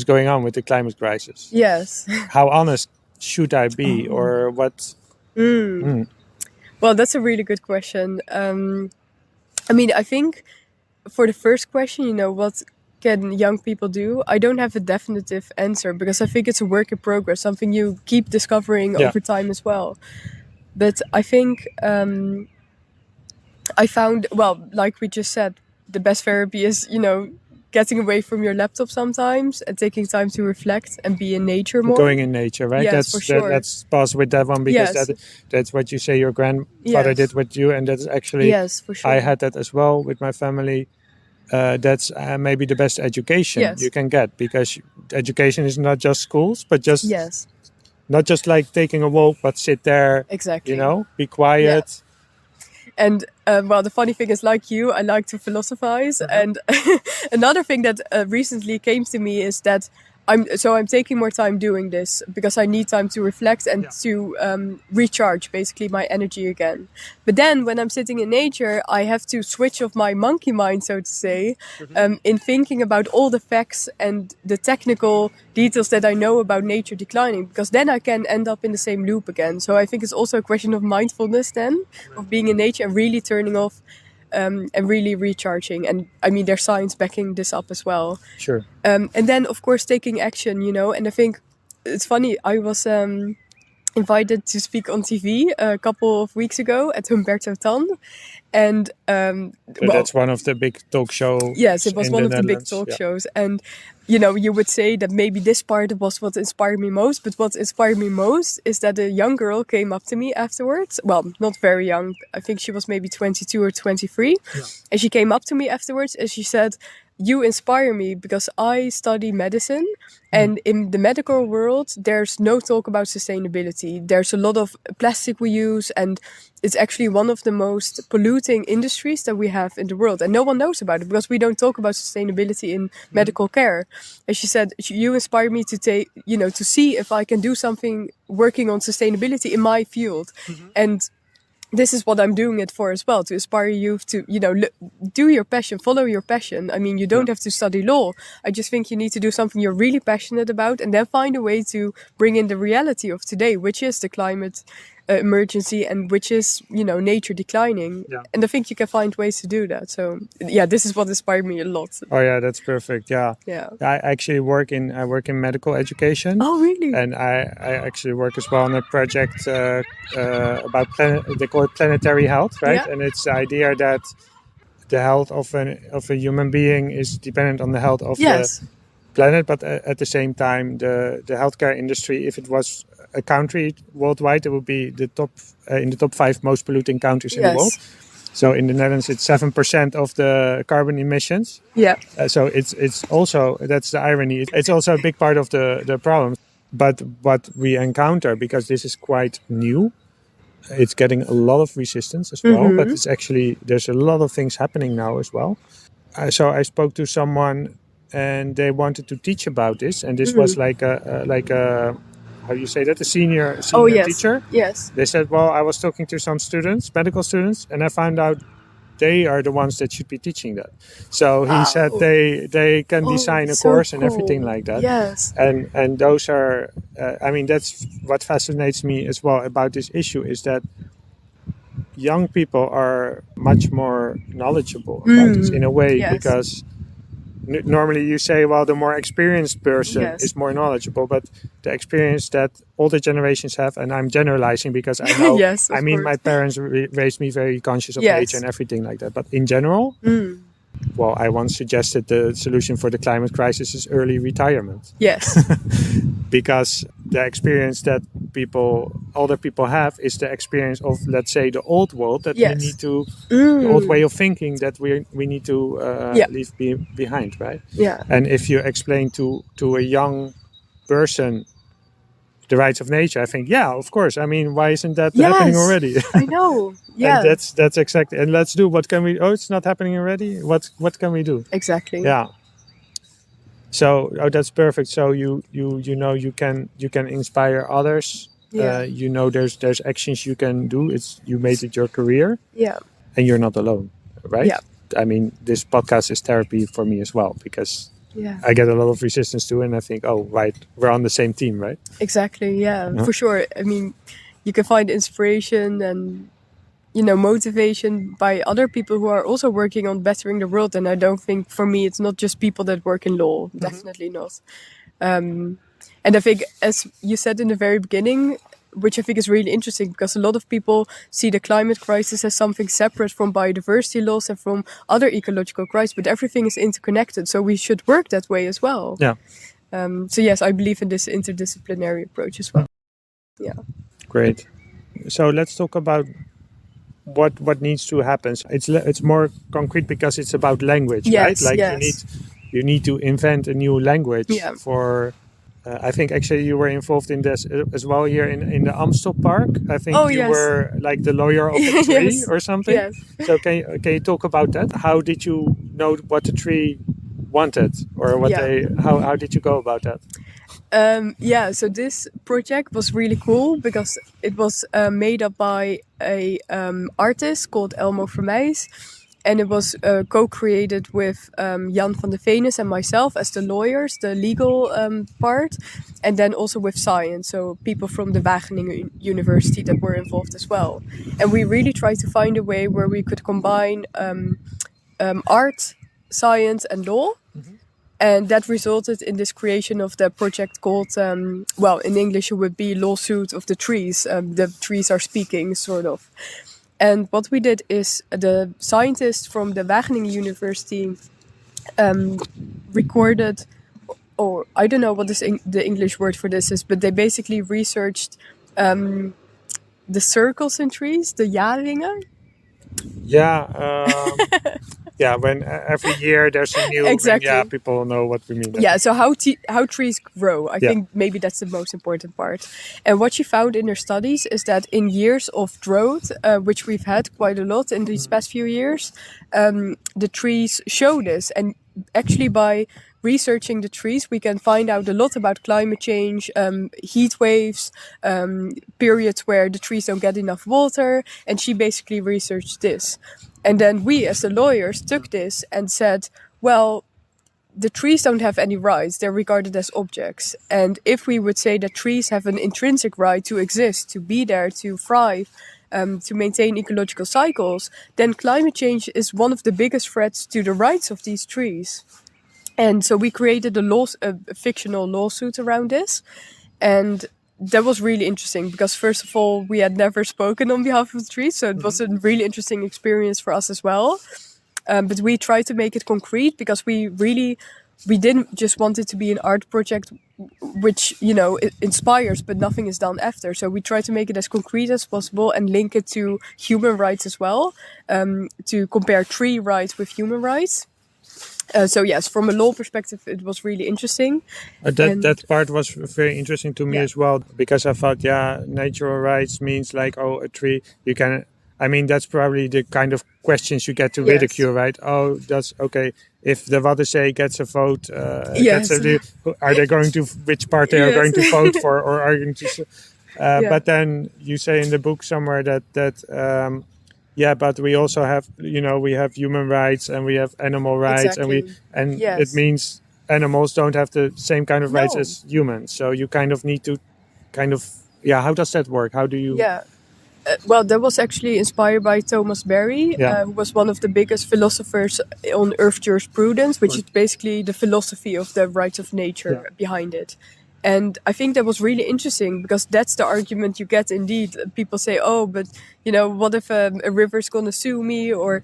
going on with the climate crisis? Yes. How honest should I be, or what? Well, that's a really good question. I think for the first question, what can young people do? I don't have a definitive answer because I think it's a work in progress, something you keep discovering Yeah. over time as well. But I think I found, well, like we just said, the best therapy is, getting away from your laptop sometimes and taking time to reflect and be in nature more. Going in nature, right? Yes, for sure. Let's pause with that one because Yes. that's what you say your grandfather Yes. did with you, and that's actually Yes, for sure. I had that as well with my family. That's maybe the best education Yes. you can get, because education is not just schools, but just Yes, not just like taking a walk, but sit there, exactly. be quiet. And the funny thing is, like you, I like to philosophize. And another thing that recently came to me is that I'm taking more time doing this because I need time to reflect and to recharge basically my energy again. But then when I'm sitting in nature, I have to switch off my monkey mind, so to say, in thinking about all the facts and the technical details that I know about nature declining, because then I can end up in the same loop again. So I think it's also a question of mindfulness then, of being in nature and really turning off and really recharging. And I mean, there's science backing this up as well. Sure. And then, of course, taking action, and I think it's funny. I was invited to speak on TV a couple of weeks ago at Humberto Tan. And So that's one of the big talk shows. yes, it was in one the of the big Netherlands. talk Yeah. shows. And you would say that maybe this part was what inspired me most, but what inspired me most is that a young girl came up to me afterwards. Well, not very young. I think she was maybe 22 or 23. Yeah. And she came up to me afterwards and she said, "You inspire me because I study medicine, and in the medical world, there's no talk about sustainability. There's a lot of plastic we use, and it's actually one of the most polluting industries that we have in the world. And no one knows about it because we don't talk about sustainability in medical care." And she said, "You inspire me to to see if I can do something working on sustainability in my field." And this is what I'm doing it for as well, to inspire you to, do your passion, follow your passion. I mean, you don't have to study law. I just think you need to do something you're really passionate about and then find a way to bring in the reality of today, which is the climate emergency and which is, nature declining. Yeah. And I think you can find ways to do that. So, yeah, this is what inspired me a lot. Oh yeah, that's perfect. Yeah. Yeah. I actually work in medical education. Oh, really? And I actually work as well on a project about they call it planetary health, right? Yeah. And it's the idea that the health of a human being is dependent on the health of Yes. the planet, but at the same time, the healthcare industry, if it was a country worldwide, it would be the top in the top 5 most polluting countries in the world. So in the Netherlands, it's 7% of the carbon emissions. Yeah. So it's also, that's the irony. It's also a big part of the problem. But what we encounter, because this is quite new, it's getting a lot of resistance as well. But it's actually, there's a lot of things happening now as well. So I spoke to someone and they wanted to teach about this. And this was like a how do you say that? A senior Yes. teacher. Yes. They said, well, I was talking to some students, medical students, and I found out they are the ones that should be teaching that. So he said they can design a so course and cool. everything like that. Yes. And those are, that's what fascinates me as well about this issue, is that young people are much more knowledgeable about this in a way, Yes. because normally you say, well, the more experienced person is more knowledgeable, but the experience that older generations have, and I'm generalizing because I know, Yes, of course. my parents raised me very conscious of Yes. nature and everything like that. But in general, well, I once suggested the solution for the climate crisis is early retirement, Yes. because the experience that older people have is the experience of, let's say, the old world that we need to, the old way of thinking that we need to leave behind, right? Yeah. And if you explain to a young person the rights of nature, I think, yeah, of course. I mean, why isn't that happening already? I know. Yeah. And that's exactly. And let's do. What can we? Oh, it's not happening already. What can we do? Exactly. Yeah. So that's perfect. So you can inspire others. Yeah. There's actions you can do. You made it your career, Yeah. and you're not alone, right? Yeah. I mean, this podcast is therapy for me as well, because Yeah. I get a lot of resistance too, and I think, oh, right, we're on the same team, right? Exactly. Yeah. For sure. I mean, you can find inspiration and motivation by other people who are also working on bettering the world. And I don't think, for me, it's not just people that work in law. Definitely not. And I think, as you said in the very beginning, which I think is really interesting, because a lot of people see the climate crisis as something separate from biodiversity loss and from other ecological crises, but everything is interconnected. So we should work that way as well. Yeah. So yes, I believe in this interdisciplinary approach as well. Yeah. Great. So let's talk about what needs to happen. It's more concrete because it's about language, Yes, right? Like yes. you need to invent a new language for. I think actually you were involved in this as well here in the Amstel Park. I think you were like the lawyer of the tree Yes. or something. Yes. So can you talk about that? How did you know what the tree wanted, or what how did you go about that? So this project was really cool because it was made up by a artist called Elmo Vermeijs. And it was co-created with Jan van de Venus and myself as the lawyers, the legal part, and then also with science, so people from the Wageningen University that were involved as well. And we really tried to find a way where we could combine art, science, and law. And that resulted in this creation of the project called, in English it would be Lawsuit of the Trees. The trees are speaking, sort of. And what we did is the scientists from the Wageningen University recorded or I don't know what the English word for this is, but they basically researched the circles in trees, the jaarringen. Yeah, yeah. When every year there's a new, Exactly. yeah, people know what we mean. Yeah, so how trees grow, I Yeah. think maybe that's the most important part. And what she found in her studies is that in years of drought, which we've had quite a lot in these past few years, the trees show this. And actually by researching the trees, we can find out a lot about climate change, heat waves, periods where the trees don't get enough water. And she basically researched this. And then we as the lawyers took this and said, well, the trees don't have any rights. They're regarded as objects. And if we would say that trees have an intrinsic right to exist, to be there, to thrive, to maintain ecological cycles, then climate change is one of the biggest threats to the rights of these trees. And so we created a fictional lawsuit around this. And that was really interesting because, first of all, we had never spoken on behalf of the trees. So it was a really interesting experience for us as well. But we tried to make it concrete because we didn't just want it to be an art project which, it inspires, but nothing is done after. So we tried to make it as concrete as possible and link it to human rights as well, to compare tree rights with human rights. So yes, from a law perspective, it was really interesting. That part was very interesting to me as well, because I thought, natural rights means like, a tree, you can, I mean, that's probably the kind of questions you get to ridicule, right? Oh, that's okay. If the Waddenzee gets a vote, are they going to, which part they are going to vote for, or are you going to, but then you say in the book somewhere that but we also have, we have human rights and we have animal rights, and it means animals don't have the same kind of rights as humans. So you kind of need to how does that work? How do you? Well, that was actually inspired by Thomas Berry, who was one of the biggest philosophers on earth jurisprudence, which is basically the philosophy of the rights of nature behind it. And I think that was really interesting because that's the argument you get indeed. People say, oh, but, what if a river's going to sue me? Or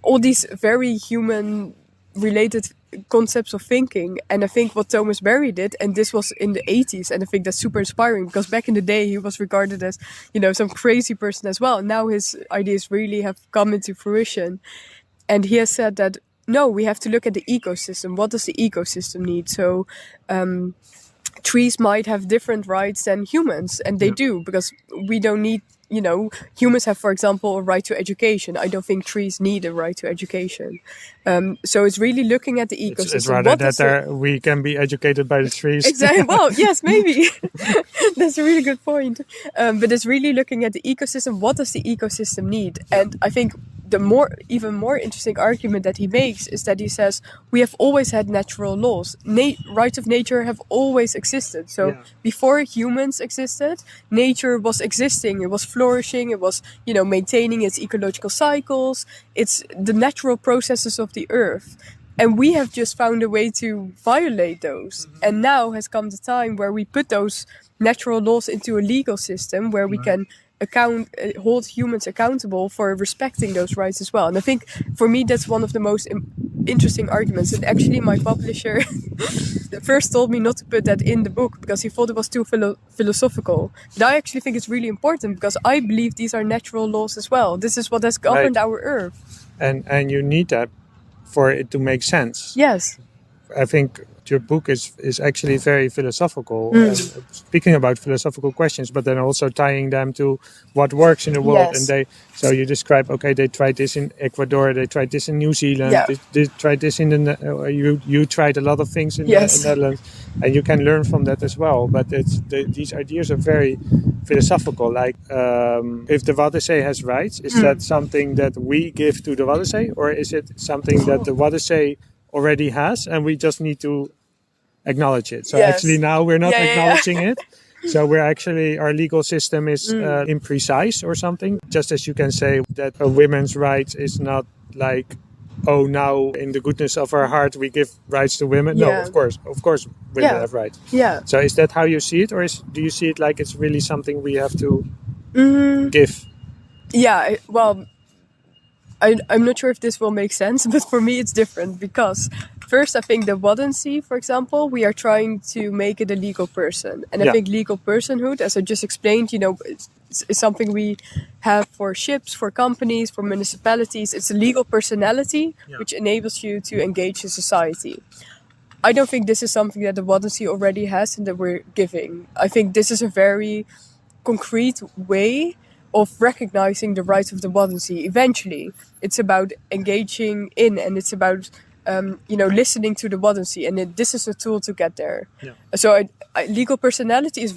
all these very human-related concepts of thinking. And I think what Thomas Berry did, and this was in the 80s, and I think that's super inspiring because back in the day he was regarded as, some crazy person as well. And now his ideas really have come into fruition. And he has said that, no, we have to look at the ecosystem. What does the ecosystem need? So trees might have different rights than humans, and they do, because we don't need, humans have, for example, a right to education. I don't think trees need a right to education. So it's really looking at the ecosystem. It's rather that we can be educated by the trees. Exactly. Well, yes, maybe. That's a really good point. But it's really looking at the ecosystem. What does the ecosystem need? And I think the even more interesting argument that he makes is that he says we have always had natural laws. Rights of nature have always existed. So before humans existed, nature was existing. It was flourishing. It was, maintaining its ecological cycles. It's the natural processes of the earth. And we have just found a way to violate those. And now has come the time where we put those natural laws into a legal system where we can hold humans accountable for respecting those rights as well. And I think for me that's one of the most interesting arguments. And actually my publisher first told me not to put that in the book because he thought it was too philosophical. But I actually think it's really important because I believe these are natural laws as well. This is what has governed our earth. And you need that for it to make sense. Yes. I think your book is actually very philosophical, speaking about philosophical questions, but then also tying them to what works in the world. Yes. And you describe, okay, they tried this in Ecuador, they tried this in New Zealand, they tried this in you tried a lot of things in the Netherlands, and you can learn from that as well. But these ideas are very philosophical. Like if the Waddenzee has rights, is that something that we give to the Waddenzee, or is it something that the Waddenzee already has and we just need to acknowledge it? So actually now we're not acknowledging it. So our legal system is imprecise or something. Just as you can say that a women's rights is not like, oh, now in the goodness of our heart we give rights to women. No, of course women have rights. So is that how you see it, or do you see it like it's really something we have to give? I'm not sure if this will make sense, but for me it's different because first, I think the Waddense, for example, we are trying to make it a legal person. And I think legal personhood, as I just explained, is something we have for ships, for companies, for municipalities. It's a legal personality which enables you to engage in society. I don't think this is something that the Waddense already has and that we're giving. I think this is a very concrete way of recognizing the rights of the Waddense. Eventually, it's about engaging in, and it's about listening to the Waddense, and this is a tool to get there. Yeah. So legal personality is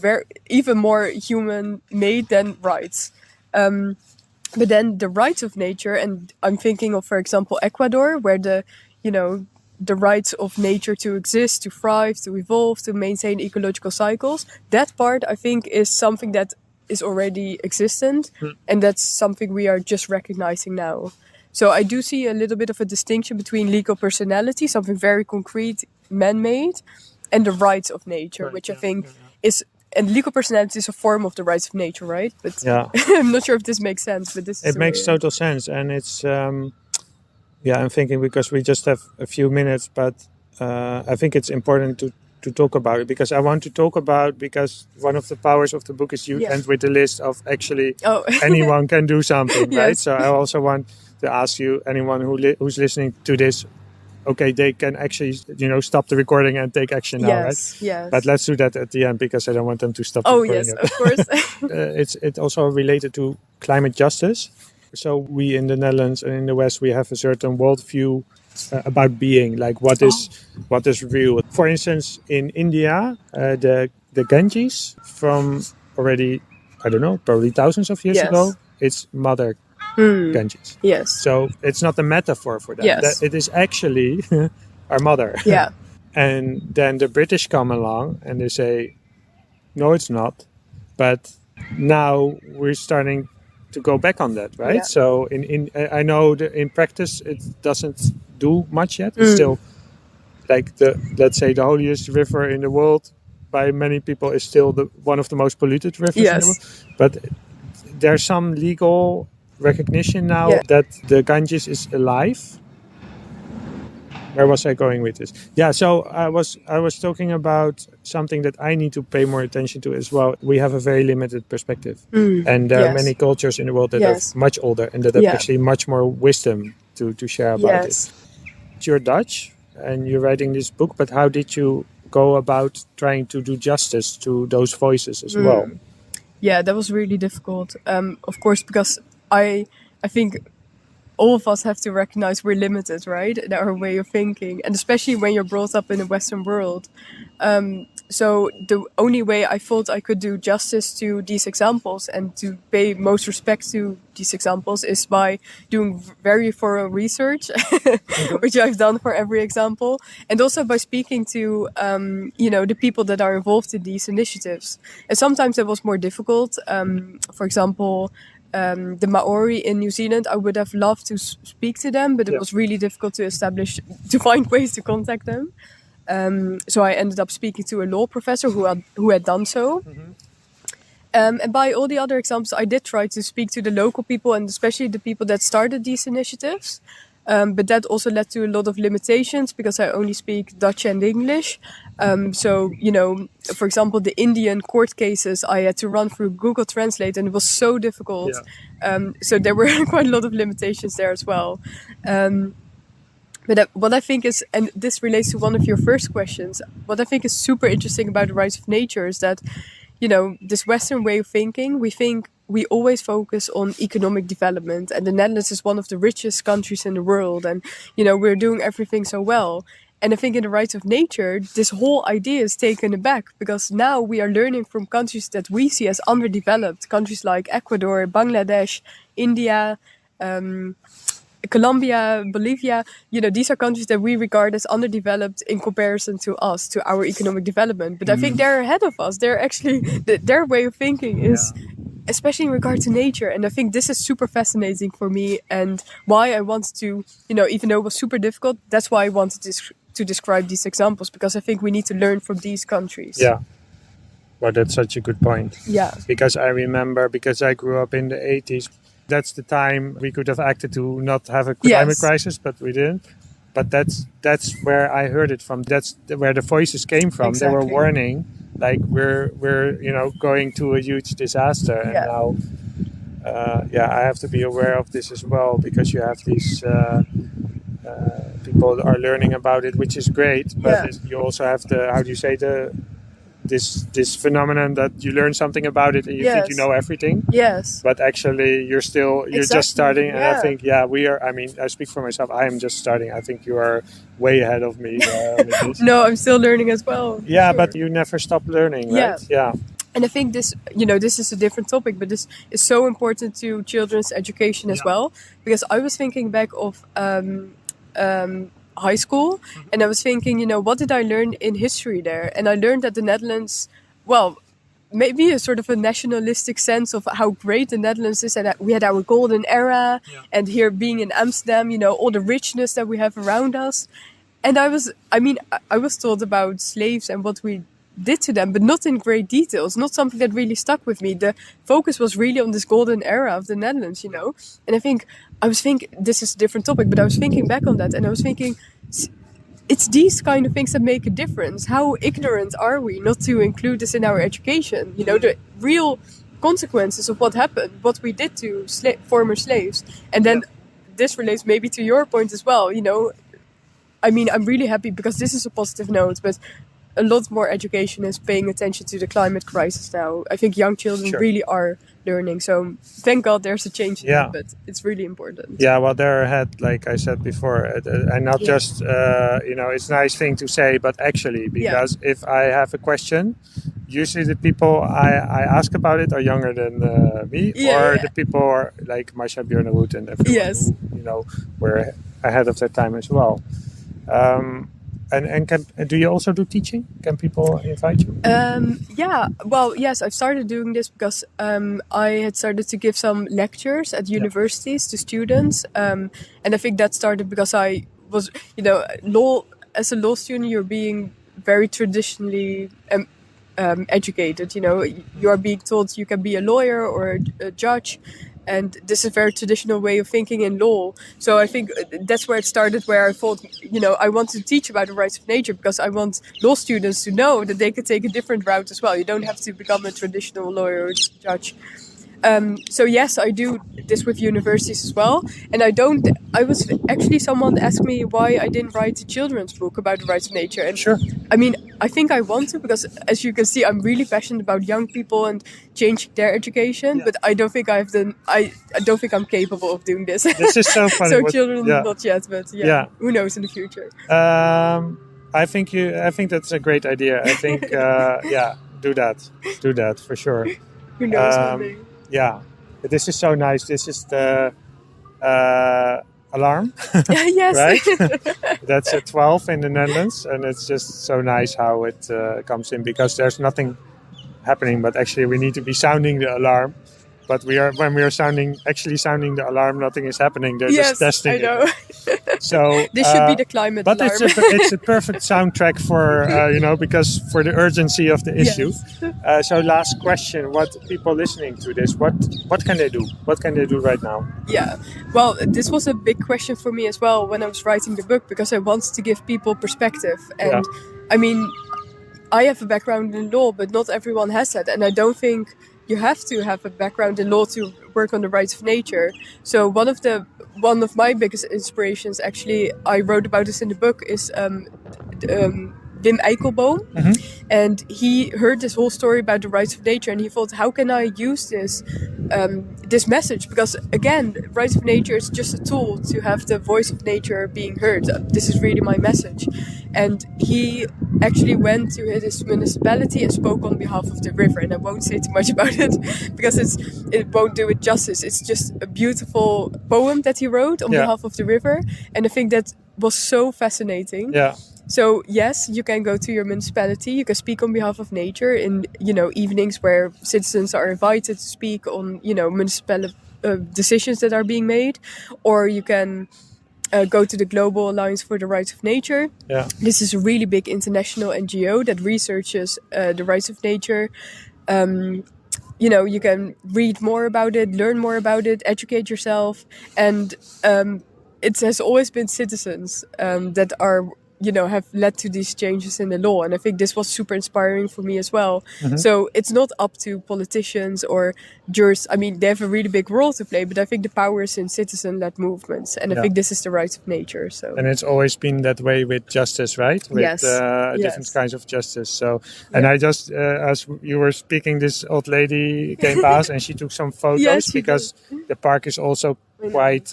even more human-made than rights. But then the rights of nature, and I'm thinking of, for example, Ecuador, where the rights of nature to exist, to thrive, to evolve, to maintain ecological cycles, that part I think is something that is already existent, and that's something we are just recognizing now. So I do see a little bit of a distinction between legal personality, something very concrete, man-made, and the rights of nature, which I think is, and legal personality is a form of the rights of nature, right? But I'm not sure if this makes sense, but this is... It makes total sense, and it's, I'm thinking because we just have a few minutes, but I think it's important to talk about it, because I want to talk about, because one of the powers of the book is you end with the list of actually anyone can do something, right? So I also want to ask you, anyone who's listening to this, okay, they can actually, stop the recording and take action now, right? Yes. But let's do that at the end, because I don't want them to stop the recording. Yes, of course. It's also related to climate justice. So we in the Netherlands and in the West, we have a certain worldview about being, like what is real. For instance, in India, the Ganges, from already, I don't know, probably thousands of years ago, it's Mother Ganges. Yes. So it's not a metaphor for that. Yes. It is actually our mother. Yeah. And then the British come along and they say, no, it's not. But now we're starting to go back on that, right? Yeah. So I know in practice it doesn't do much yet. It's still like let's say the holiest river in the world by many people is still one of the most polluted rivers in the world. But there's some legal recognition now that the Ganges is alive. Where was I going with this? Yeah, so I was talking about something that I need to pay more attention to as well. We have a very limited perspective. And there are many cultures in the world that are much older and that have actually much more wisdom to share about it. You're Dutch and you're writing this book, but how did you go about trying to do justice to those voices as well? Yeah, that was really difficult. Of course, because I think all of us have to recognize we're limited, right? In our way of thinking, and especially when you're brought up in the Western world. So the only way I thought I could do justice to these examples and to pay most respect to these examples is by doing very thorough research, which I've done for every example, and also by speaking to, the people that are involved in these initiatives. And sometimes it was more difficult. For example, the Maori in New Zealand, I would have loved to speak to them, but it was really difficult to find ways to contact them. So I ended up speaking to a law professor who had done so. And by all the other examples, I did try to speak to the local people and especially the people that started these initiatives. But that also led to a lot of limitations because I only speak Dutch and English. So, for example, the Indian court cases, I had to run through Google Translate and it was so difficult. Yeah. So there were quite a lot of limitations there as well. But what I think is, and this relates to one of your first questions, what I think is super interesting about the rights of nature is that, this Western way of thinking, we always focus on economic development, and the Netherlands is one of the richest countries in the world, and we're doing everything so well. And I think in the rights of nature, this whole idea is taken aback because now we are learning from countries that we see as underdeveloped, countries like Ecuador, Bangladesh, India, Colombia, Bolivia. These are countries that we regard as underdeveloped in comparison to us, to our economic development. But I think they're ahead of us. They're actually, their way of thinking is, especially in regard to nature. And I think this is super fascinating for me and why I wanted to, even though it was super difficult, that's why I wanted to describe these examples, because I think we need to learn from these countries. Yeah. Well, that's such a good point. Yeah. Because I remember, because I grew up in the 80s, that's the time we could have acted to not have a climate crisis, but we didn't. but that's where I heard it from. That's where the voices came from. They were Exactly. warning, like we're going to a huge disaster, and Yeah. now I have to be aware of this as well, because you have these people are learning about it, which is great. But Yeah. you also have the, how do you say, this phenomenon that you learn something about it and you think you Yes. know everything, Yes. but actually you're Exactly, just starting. And I yeah. think we are. I mean, I speak for myself. I am just starting. I think you are way ahead of me with this. No, I'm still learning as well. Yeah, Sure. but you never stop learning, right? Yeah. And I think this, this is a different topic, but this is so important to children's education as well. Because I was thinking back of high school, and I was thinking, what did I learn in history there? And I learned that the Netherlands, well, maybe a sort of a nationalistic sense of how great the Netherlands is, and that we had our golden era, and here being in Amsterdam, all the richness that we have around us. And I was told about slaves and what we did to them, but not in great details, not something that really stuck with me. The focus was really on this golden era of the Netherlands, And I was thinking, this is a different topic, but I was thinking back on that, and I was thinking, it's these kind of things that make a difference. How ignorant are we not to include this in our education? The real consequences of what happened, what we did to former slaves. And then this relates maybe to your point as well, I'm really happy because this is a positive note, but a lot more education is paying attention to the climate crisis now. I think young children really are learning. So thank God there's a change in that, but it's really important. Yeah, well, they're ahead, like I said before, and not just, it's a nice thing to say, but actually, because if I have a question, usually the people I ask about it are younger than me, the people are like Marcia Björnerud and everyone who, were ahead of their time as well. And do you also do teaching? Can people invite you? Well, yes, I've started doing this because I had started to give some lectures at universities to students. And I think that started because I was, as a law student, you're being very traditionally educated. You are being told you can be a lawyer or a judge. And this is a very traditional way of thinking in law. So I think that's where it started, where I thought, I want to teach about the rights of nature because I want law students to know that they can take a different route as well. You don't have to become a traditional lawyer or judge. So yes, I do this with universities as well. And I was actually, someone asked me why I didn't write a children's book about the rights of nature. And I think I want to, because as you can see, I'm really passionate about young people and changing their education, but I don't think I don't think I'm capable of doing this. This is so funny. So children, not yet, but who knows in the future. I think that's a great idea. I think, do that for sure. Who knows one day. Yeah, this is so nice. This is the alarm, yes, right? That's at 12 in the Netherlands, and it's just so nice how it comes in, because there's nothing happening, but actually we need to be sounding the alarm. But when we are actually sounding the alarm, nothing is happening. They're just testing it. I know. So this should be the climate alarm. But it's a perfect soundtrack for because for the urgency of the issue. Yes. So last question: what people listening to this? What can they do? What can they do right now? Yeah, well, this was a big question for me as well when I was writing the book, because I wanted to give people perspective. And I have a background in law, but not everyone has that, and I don't think you have to have a background in law to work on the rights of nature. So one of my biggest inspirations, actually, I wrote about this in the book, is Wim Eikelboom. Mm-hmm. And he heard this whole story about the rights of nature, and he thought, how can I use this message? Because again, rights of nature is just a tool to have the voice of nature being heard. This is really my message. And he actually went to his municipality and spoke on behalf of the river. And I won't say too much about it because it won't do it justice. It's just a beautiful poem that he wrote on behalf of the river. And I think that was so fascinating. Yeah. So yes, you can go to your municipality. You can speak on behalf of nature in evenings where citizens are invited to speak on municipal decisions that are being made, or you can go to the Global Alliance for the Rights of Nature. Yeah. This is a really big international NGO that researches the rights of nature. You can read more about it, learn more about it, educate yourself, and it has always been citizens that are, have led to these changes in the law. And I think this was super inspiring for me as well. Mm-hmm. So it's not up to politicians or jurists. I mean, they have a really big role to play, but I think the power is in citizen-led movements. And I think this is the right of nature. So. And it's always been that way with justice, right? With yes. Different kinds of justice. So, and I just, as you were speaking, this old lady came past and she took some photos because the park is also quite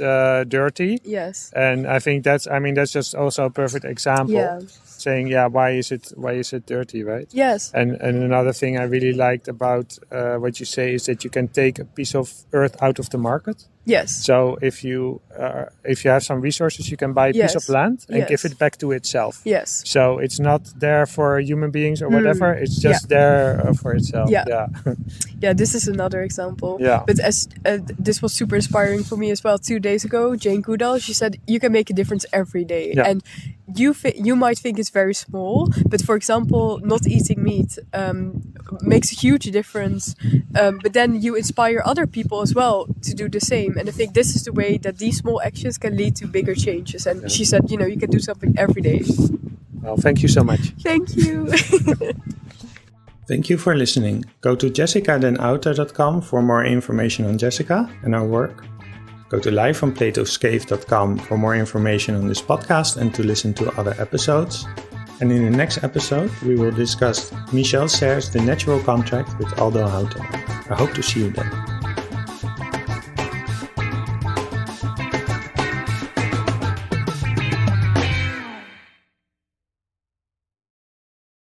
dirty. Yes. And I think that's just also a perfect example. Saying, why is it dirty, right? Yes. And another thing I really liked about what you say is that you can take a piece of earth out of the market. Yes. So if you have some resources, you can buy a piece of land and give it back to itself. Yes. So it's not there for human beings or whatever. It's just there for itself. Yeah. Yeah. This is another example. Yeah. But as this was super inspiring for me as well. 2 days ago, Jane Goodall, she said you can make a difference every day. Yeah. And you might think it's very small, but for example, not eating meat makes a huge difference. But then you inspire other people as well to do the same. And I think this is the way that these small actions can lead to bigger changes. And she said, you can do something every day. Well, thank you so much. Thank you. Thank you for listening. Go to jessicadenouter.com for more information on Jessica and our work. Go to livefromplatoscave.com for more information on this podcast and to listen to other episodes. And in the next episode, we will discuss Michel Serres' The Natural Contract with Aldo Houghton. I hope to see you then.